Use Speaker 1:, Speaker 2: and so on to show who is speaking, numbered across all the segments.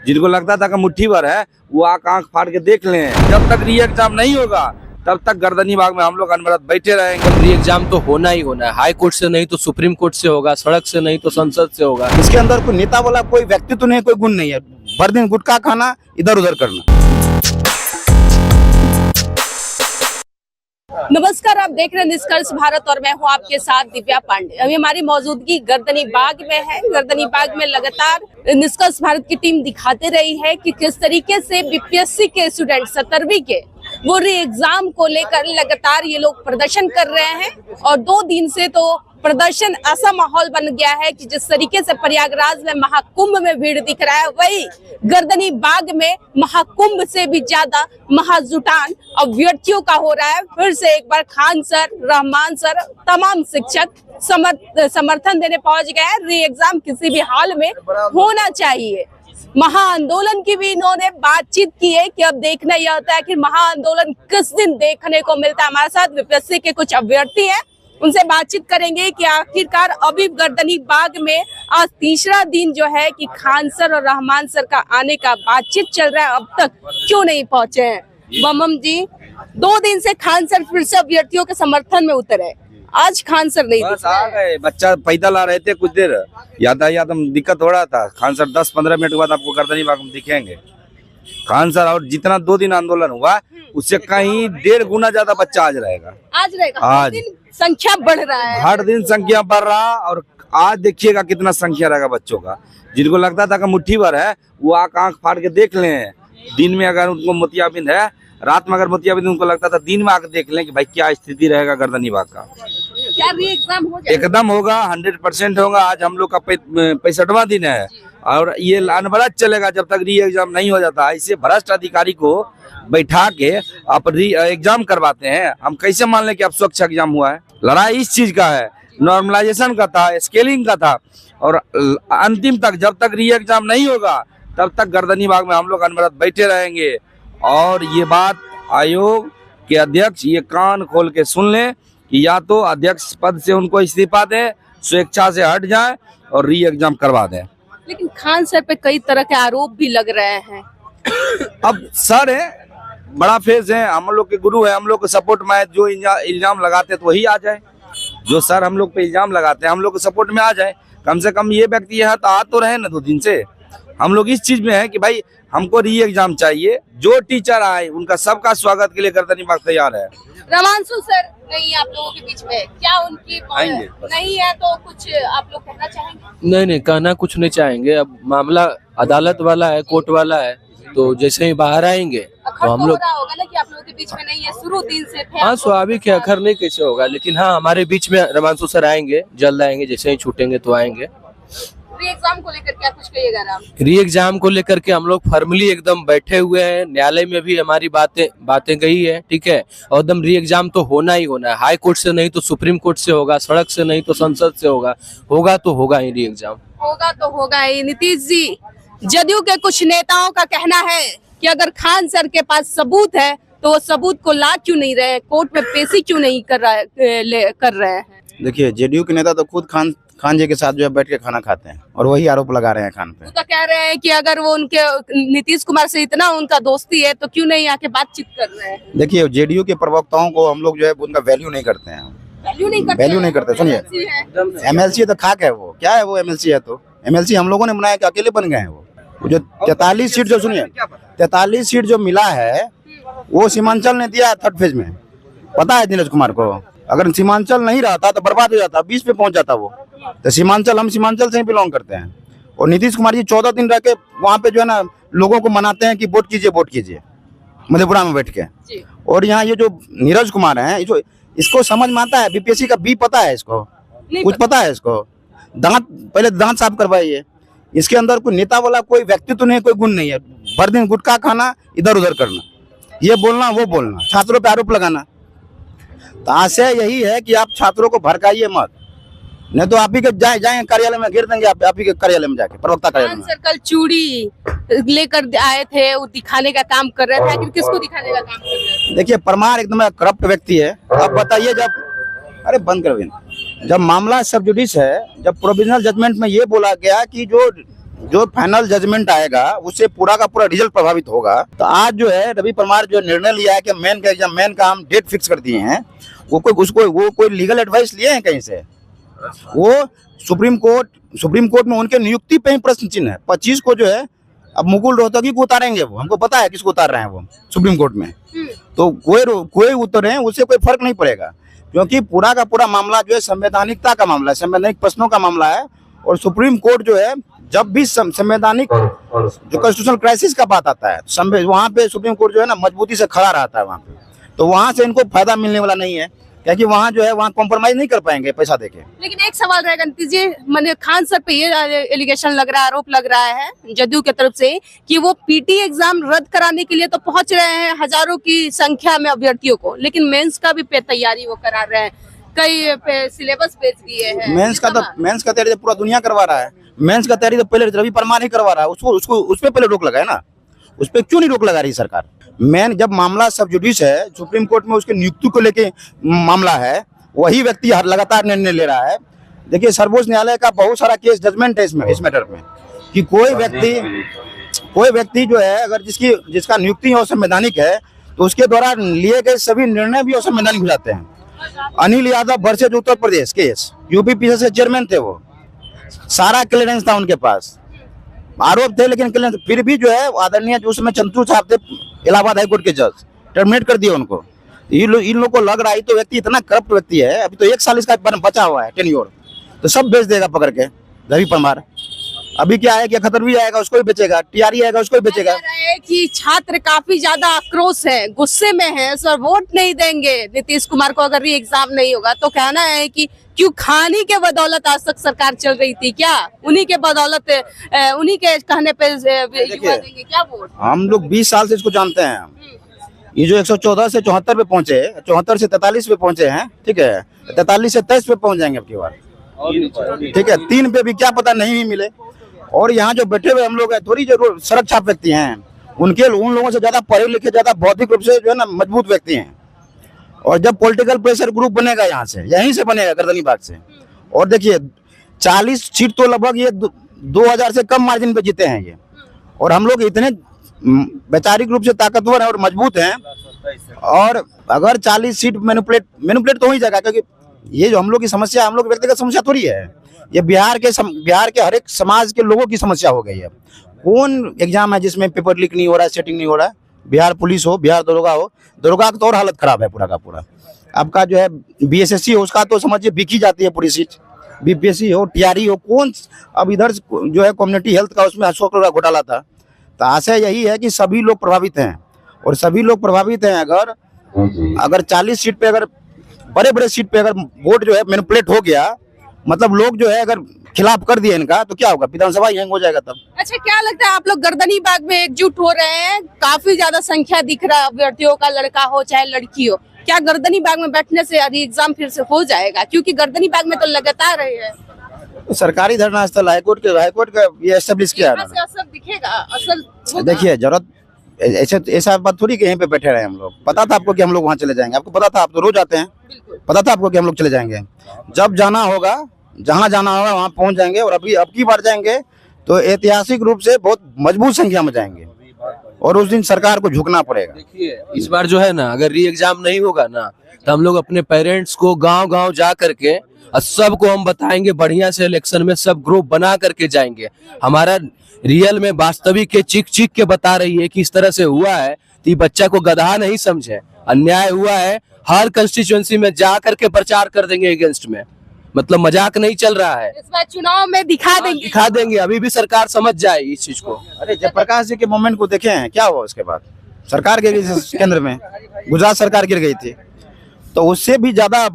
Speaker 1: जिनको लगता था कि मुट्ठी भर है वो आंख फाड़ के देख लें। जब तक री एग्जाम नहीं होगा तब तक गर्दनी बाग में हम लोग अनवरत बैठे रहेंगे।
Speaker 2: री एग्जाम तो होना ही होना है, हाई कोर्ट से नहीं तो सुप्रीम कोर्ट से होगा, सड़क से नहीं तो संसद से होगा।
Speaker 3: इसके अंदर कोई नेता वाला कोई व्यक्तित्व नहीं, कोई गुण नहीं है। भर दिन गुटखा खाना, इधर उधर करना।
Speaker 4: नमस्कार, आप देख रहे हैं निष्कर्ष भारत और मैं हूं आपके साथ दिव्या पांडे। अभी हमारी मौजूदगी गर्दनी बाग में है। गर्दनी बाग में लगातार निष्कर्ष भारत की टीम दिखाते रही है कि किस तरीके से बीपीएससी के स्टूडेंट 17वीं के वो री एग्जाम को लेकर लगातार ये लोग प्रदर्शन कर रहे हैं। और 2 दिन से तो प्रदर्शन ऐसा माहौल बन गया है कि जिस तरीके से प्रयागराज में महाकुंभ में भीड़ दिख रहा है, वही गर्दनी बाग में महाकुंभ से भी ज्यादा महाजुटान अभ्यर्थियों का हो रहा है। फिर से एक बार खान सर, रहमान सर, तमाम शिक्षक समर्थन देने पहुंच गए हैं। री एग्जाम किसी भी हाल में होना चाहिए। महाआंदोलन की भी इन्होंने बातचीत की है कि अब देखना यह होता है कि महाआंदोलन किस दिन देखने को मिलता है। हमारे साथ बीपीएससी के कुछ अभ्यर्थी हैं, उनसे बातचीत करेंगे कि आखिरकार अभी गर्दनी बाग में आज तीसरा दिन जो है कि खान सर और रहमान सर का आने का बातचीत चल रहा है, अब तक क्यों नहीं पहुंचे हैं। बमम जी, 2 दिन से खान सर फिर से अभ्यर्थियों के समर्थन में उतरे, आज खान सर नहीं
Speaker 1: बस आ गए। बच्चा पैदल आ रहे थे, कुछ देर यातायात में दिक्कत हो रहा था। खान सर 10-15 मिनट के बाद आपको गर्दनी बाग में दिखेंगे खान सर। और जितना 2 दिन आंदोलन हुआ उससे कहीं 1.5 गुना ज्यादा बच्चा आज रहेगा। आज
Speaker 4: दिन संख्या बढ़ रहा है,
Speaker 1: हर दिन संख्या बढ़ रहा। और आज देखिएगा कितना संख्या रहेगा बच्चों का। जिनको लगता था कि मुट्ठी भर है वो आंख फाड़ के देख लें। दिन में अगर उनको मोतियाबिंद है, रात में अगर मोतियाबिंद उनको लगता था, दिन में आकर देख लें कि भाई क्या स्थिति रहेगा गर्दनी बाग का।
Speaker 4: क्या री एग्जाम हो जाएगा?
Speaker 1: एकदम होगा, 100% होगा। आज हम लोग का 65वां दिन है और ये अनवरत चलेगा जब तक री एग्जाम नहीं हो जाता। ऐसे भ्रष्ट अधिकारी को बैठा के आप री एग्जाम करवाते हैं। हम कैसे मान लें कि अब स्वच्छ एग्जाम हुआ है? लड़ाई इस चीज का है, नॉर्मलाइजेशन का था, स्केलिंग का था। और अंतिम तक जब तक री एग्जाम नहीं होगा तब तक गर्दनी बाग में हम लोग अनवरत बैठे रहेंगे। और ये बात आयोग के अध्यक्ष ये कान खोल के सुन लें कि या तो अध्यक्ष पद से उनको इस्तीफा दें, स्वेच्छा से हट जाएं और री एग्जाम करवा दें।
Speaker 4: लेकिन खान सर पे कई तरह के आरोप भी लग रहे हैं।
Speaker 1: अब सर है, बड़ा फेज है, हम लोग के गुरु है, हम लोग के सपोर्ट में जो इल्जाम लगाते हैं तो वही आ जाए। जो सर हम लोग पे इल्जाम लगाते हैं हम लोग के सपोर्ट में आ जाए। कम से कम ये व्यक्ति है तो आ तो रहे ना 2 दिन से। हम लोग इस चीज में है कि भाई हमको री एग्जाम चाहिए। जो टीचर आए उनका सबका स्वागत के लिए गर्दनी बाग तैयार है।
Speaker 4: रमांशु सर नहीं आप लोगों के बीच में, क्या उनकी
Speaker 1: आएंगे?
Speaker 4: नहीं है तो कुछ आप लोग कहना चाहेंगे?
Speaker 2: नहीं, कहना कुछ नहीं चाहेंगे। अब मामला अदालत वाला है, कोर्ट वाला है, तो जैसे ही बाहर आएंगे तो हम लोग
Speaker 4: होगा ना कि आप लोगों के बीच में नहीं है, शुरू दिन से थे।
Speaker 2: हाँ, स्वाभाविक है, अखर नहीं कैसे होगा। लेकिन हाँ, हमारे बीच में रमांशु सर आएंगे, जल्द आएंगे, जैसे ही छूटेंगे तो आएंगे।
Speaker 4: री एग्जाम को लेकर क्या कुछ कहिएगा राम?
Speaker 2: री एग्जाम को लेकर के हम लोग फॉर्मली एकदम बैठे हुए हैं। न्यायालय में भी हमारी बातें गई है, ठीक है। और एकदम री एग्जाम तो होना ही होना है। हाई कोर्ट से नहीं तो सुप्रीम कोर्ट से होगा, सड़क से नहीं तो संसद से होगा। होगा तो होगा ही री एग्जाम,
Speaker 4: होगा तो होगा ही। नीतीश जी, जदयू के कुछ नेताओं का कहना है कि अगर खान सर के पास सबूत है तो वो सबूत को ला क्यों नहीं रहे, कोर्ट में पेशी क्यों नहीं कर रहे हैं?
Speaker 3: देखिए, जेडीयू के नेता तो खुद खान जी के साथ जो है बैठ के खाना खाते हैं और वही आरोप लगा रहे हैं खान पे।
Speaker 4: वो तो कह रहे हैं कि अगर वो उनके नीतीश कुमार से इतना उनका दोस्ती है तो क्यों नहीं आके बातचीत कर रहे हैं?
Speaker 3: देखिए, जेडीयू के प्रवक्ताओं को हम लोग जो है उनका वैल्यू नहीं करते हैं। वैल्यू नहीं करते। सुनिए, एमएलसी तो खाक है, वो क्या है? वो एमएलसी है तो एमएलसी हम लोगों ने बनाया कि अकेले बन गए हैं? वो जो 43 सीट जो, सुनिए, 43 सीट जो मिला है वो सीमांचल ने दिया 3rd फेज में। पता है नीरज कुमार को? अगर सीमांचल नहीं रहता तो बर्बाद हो जाता, 20 पे पहुंच जाता वो। तो सीमांचल, हम सीमांचल से ही बिलोंग करते हैं। और नीतीश कुमार जी 14 दिन रह के वहाँ पे जो है ना लोगों को मनाते हैं कि वोट कीजिए मधेपुरा में बैठ के। और यहाँ ये जो नीरज कुमार है, जो इसको समझ में आता है, बीपीएससी का बी पता है इसको, कुछ पता है इसको। पहले दांत साफ करवाइए। इसके अंदर कोई नेता वाला कोई व्यक्तित्व नहीं, कोई गुण नहीं है। भर दिन गुटखा खाना, इधर उधर करना, ये बोलना वो बोलना, छात्रों पे आरोप लगाना। तो आशय यही है कि आप छात्रों को भड़काइए मत, नहीं तो आप ही के जाए कार्यालय में घेर देंगे। आप ही के कार्यालय में जाके, प्रवक्ता कार्यालय में।
Speaker 4: सर कल चूड़ी लेकर आए थे, वो दिखाने का काम कर रहे थे। आखिर किसको दिखाने का काम कर रहे थे?
Speaker 3: देखिए, परमार एकदम करप्ट व्यक्ति है। आप बताइए, जब अरे बंद कर, जब मामला सब जुडिस है, जब प्रोविजनल जजमेंट में ये बोला गया कि जो जो फाइनल जजमेंट आएगा उससे पूरा का पूरा रिजल्ट प्रभावित होगा। तो आज जो है रवि परमार जो निर्णय लिया है कि मेन का एग्जाम, मेन का हम डेट फिक्स कर दिए हैं, वो कोई लीगल एडवाइस लिए हैं कहीं से? वो सुप्रीम कोर्ट में उनके नियुक्ति पे ही प्रश्न चिन्ह है। 25 को जो है अब मुकुल रोहतगी को उतारेंगे, वो हमको पता है किसको उतार रहे हैं वो सुप्रीम कोर्ट में। तो कोई उतरे उससे कोई फर्क नहीं पड़ेगा, क्योंकि पूरा का पूरा मामला जो है संवैधानिकता का मामला है, संवैधानिक प्रश्नों का मामला है। और सुप्रीम कोर्ट जो है जब भी संवैधानिक जो कॉन्स्टिट्यूशनल क्राइसिस का बात आता है, वहाँ पे सुप्रीम कोर्ट जो है ना मजबूती से खड़ा रहता है वहाँ पे। तो वहाँ से इनको फायदा मिलने वाला नहीं है, क्योंकि वहाँ जो है वहाँ कॉम्प्रोमाइज नहीं कर पाएंगे पैसा देके।
Speaker 4: लेकिन एक सवाल रहेगा नीतीश जी, मैंने खान सर पे ये एलिगेशन लग रहा है, आरोप लग रहा है जदयू की तरफ से कि वो पीटी एग्जाम रद्द कराने के लिए तो पहुंच रहे हैं हजारों की संख्या में अभ्यर्थियों को, लेकिन मेंस का भी तैयारी वो करा रहे हैं, कई सिलेबस पेश किए हैं।
Speaker 3: मेंस का तैयारी तो पूरा दुनिया करवा रहा है। मेंस का तैयारी तो पहले रवि परमार ही करवा रहा है, उसको उस पर पहले रोक लगाए ना, उस पर क्यों नहीं रोक लगा रही सरकार? मेन जब मामला सब जुडिस है, सुप्रीम कोर्ट में उसके नियुक्ति को लेके मामला है, वही व्यक्ति लगातार निर्णय ले रहा है। देखिए सर्वोच्च न्यायालय का बहुत सारा केस जजमेंट है इस मैटर में, कि कोई व्यक्ति जो है अगर जिसका नियुक्ति असंवैधानिक है तो उसके द्वारा लिए गए सभी निर्णय भी असंवैधानिक हो जाते हैं। Anil Yadav versus Uttar Pradesh case, UP PCC से चेयरमैन थे, वो सारा क्लियरेंस था उनके पास, आरोप थे लेकिन क्लियरेंस, फिर भी जो है आदरणीय जो उसमें चंद्रचूड़ साहब थे इलाहाबाद हाईकोर्ट के जज, टर्मिनेट कर दिया उनको। इन लोगों को लग रहा है तो व्यक्ति इतना करप्ट व्यक्ति है, अभी तो 1 साल इसका बचा हुआ है टेन्योर, तो सब बेच देगा पकड़ के रवि परमार। अभी क्या है कि खतर भी आएगा उसको भी बेचेगा, टीआरई आएगा उसको भी बेचेगा।
Speaker 4: कि छात्र काफी ज्यादा आक्रोश है, गुस्से में है सर, वोट नहीं देंगे नीतीश कुमार को अगर ये एग्जाम नहीं होगा। तो कहना है कि क्यों खानी के बदौलत आज तक सरकार चल रही थी क्या? उन्हीं के बदौलत, उन्हीं के कहने पे युवा देंगे क्या वोट?
Speaker 3: हम लोग 20 साल से इसको जानते हैं। ये जो 114 से 74 पे पहुंचे, 74 से 43 पे पहुंचे हैं, ठीक है, 43 से 23 पे पहुंच जाएंगे अब की बार, ठीक है, 3 पे भी क्या पता नहीं भी मिले। और यहाँ जो बैठे हुए हम लोग हैं थोड़ी जो सड़क छाप व्यक्ति हैं, उन लोगों से ज्यादा पढ़े लिखे, ज्यादा बौद्धिक रूप से जो है ना मजबूत व्यक्ति हैं। और जब पॉलिटिकल प्रेशर ग्रुप बनेगा यहाँ से, यहीं से बनेगा गर्दनी बाग से। और देखिए 40 सीट तो लगभग ये 2000 से कम मार्जिन पे जीते हैं ये, और हम लोग इतने वैचारिक रूप से ताकतवर है और मजबूत हैं। और अगर 40 सीट मैनिपुलेट तो हो ही जाएगा, क्योंकि ये जो हम लोग की समस्या, हम लोग व्यक्तिगत समस्या थोड़ी है, ये बिहार के हर एक समाज के लोगों की समस्या हो गई है। कौन एग्जाम है जिसमें पेपर लीक नहीं हो रहा है, सेटिंग नहीं हो रहा है? बिहार पुलिस हो, बिहार दरोगा हो, दरोगा की तो और हालत खराब है पूरा का पूरा। आपका जो है बीएसएससी हो, उसका तो समझिए बिकी जाती है पूरी सीट। बीपीएससी हो, टीआरई हो, कौन अब इधर जो है कम्युनिटी हेल्थ का उसमें 100 करोड़ का घोटाला था। तो आशा यही है कि सभी लोग प्रभावित हैं, और सभी लोग प्रभावित हैं। अगर 40 सीट पे, अगर बड़े सीट पे अगर वोट जो है मैनिपुलेट हो गया, मतलब लोग जो है अगर खिलाफ कर दिए इनका, तो क्या होगा? विधानसभा हैंग हो जाएगा तब।
Speaker 4: अच्छा, क्या लगता है आप लोग गर्दनी बाग में एकजुट हो रहे हैं, काफी ज्यादा संख्या दिख रहा है अभ्यर्थियों का, लड़का हो चाहे लड़की हो, क्या गर्दनी बाग में बैठने से अभी एग्जाम फिर से हो जाएगा? क्योंकि गर्दनी बाग में तो लगातार रहे हैं
Speaker 3: तो सरकारी धरना स्थल हाईकोर्ट का ये एस्टेब्लिश किया है।
Speaker 4: असर दिखेगा, असर
Speaker 3: देखिए जरूरत ऐसा बात थोड़ी कि यहीं पे बैठे रहे हम लोग। पता था आपको कि हम लोग वहाँ चले जाएंगे, आपको पता था, आप तो रोज आते हैं, पता था आपको कि हम लोग चले जाएंगे। जब जाना होगा, जहाँ जाना होगा वहाँ पहुँच जाएंगे। और अभी अब की बार जाएंगे तो ऐतिहासिक रूप से बहुत मजबूत संख्या में जाएंगे, और उस दिन सरकार को झुकना पड़ेगा।
Speaker 2: देखिए इस बार जो है ना, अगर री एग्जाम नहीं होगा ना, तो हम लोग अपने पेरेंट्स को गांव जा करके और सबको हम बताएंगे, बढ़िया से इलेक्शन में सब ग्रुप बना करके जाएंगे। हमारा रियल में वास्तविक के चीख के बता रही है कि इस तरह से हुआ है, तो ये बच्चा को गधा नहीं समझे, अन्याय हुआ है। हर कंस्टिट्यूएंसी में जा करके प्रचार कर देंगे अगेंस्ट में, मतलब मजाक नहीं चल रहा है।
Speaker 4: इस बार चुनाव में दिखा देंगे।
Speaker 2: अभी भी सरकार समझ जाए इस चीज को।
Speaker 3: अरे जयप्रकाश जी के मूवमेंट को देखे हैं, क्या हुआ उसके बाद? सरकार गिर गई केंद्र में, गुजरात सरकार गिर गई थी, तो उससे भी ज्यादा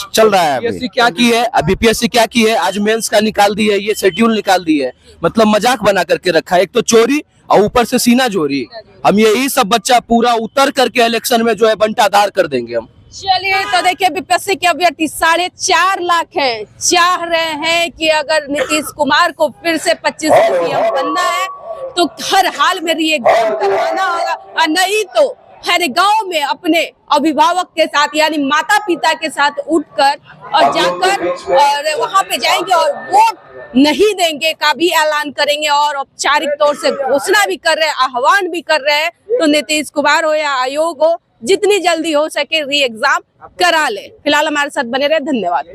Speaker 3: चल रहा है।
Speaker 2: बीपीएससी क्या की है, बीपीएससी क्या की है, आज मेंस का निकाल दी है, ये शेड्यूल निकाल दी है, मतलब मजाक बना करके रखा है। एक तो चोरी और ऊपर से सीना जोरी। हम यही सब बच्चा पूरा उतर करके इलेक्शन में जो है बंटाधार कर देंगे हम।
Speaker 4: चलिए, तो देखिए बीपीएससी के अभ्यर्थी 4.5 लाख हैं, चाह रहे हैं कि अगर नीतीश कुमार को फिर से 25 पीएम बनना है तो हर हाल में री एग्जाम करवाना होगा, और नहीं तो हर गांव में अपने अभिभावक के साथ यानी माता पिता के साथ उठकर और जाकर और वहां पे जाएंगे और वोट नहीं देंगे का भी ऐलान करेंगे और औपचारिक तौर से घोषणा भी कर रहे हैं, आह्वान भी कर रहे हैं। तो नीतीश कुमार हो या आयोग हो, जितनी जल्दी हो सके री एग्जाम करा ले। फिलहाल हमारे साथ बने रहे, धन्यवाद।